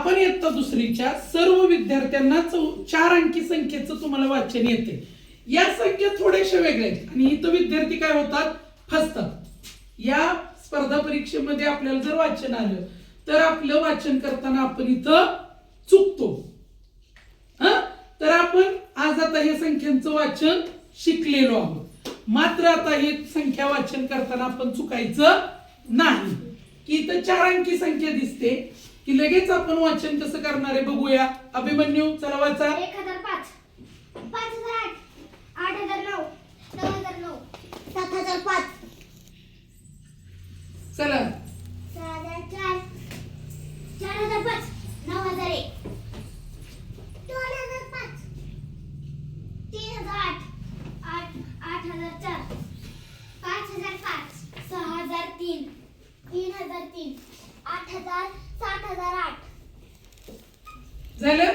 आपण इयत्ता दुसरीच्या सर्व विद्यार्थ्यांना 4 अंकी संख्येचं तुम्हाला वाचन येते. या संख्या थोड्याशा वेगळ्या आहेत आणि इथं विद्यार्थी काय होतात, फसतात. या स्पर्धा परीक्षेमध्ये आपल्याला जर वाचन आलं तर आपलं वाचन करताना आपण इथं चुकतो. तर आपण आज आता हे संख्यांचं वाचन शिकलेलो आहोत. मात्र आता हे संख्या वाचन करताना आपण चुकायचं नाही. की इथं 4 अंकी संख्या दिसते की लगेच आपण वाचन कसं करणार आहे बघूया. अभिमन्यू चला वाचा. 1005 5008 8009 9009 7005 चला 6004 4005 9001 2005 3008 8004 5005 6003 3003 8000 7008 झालं.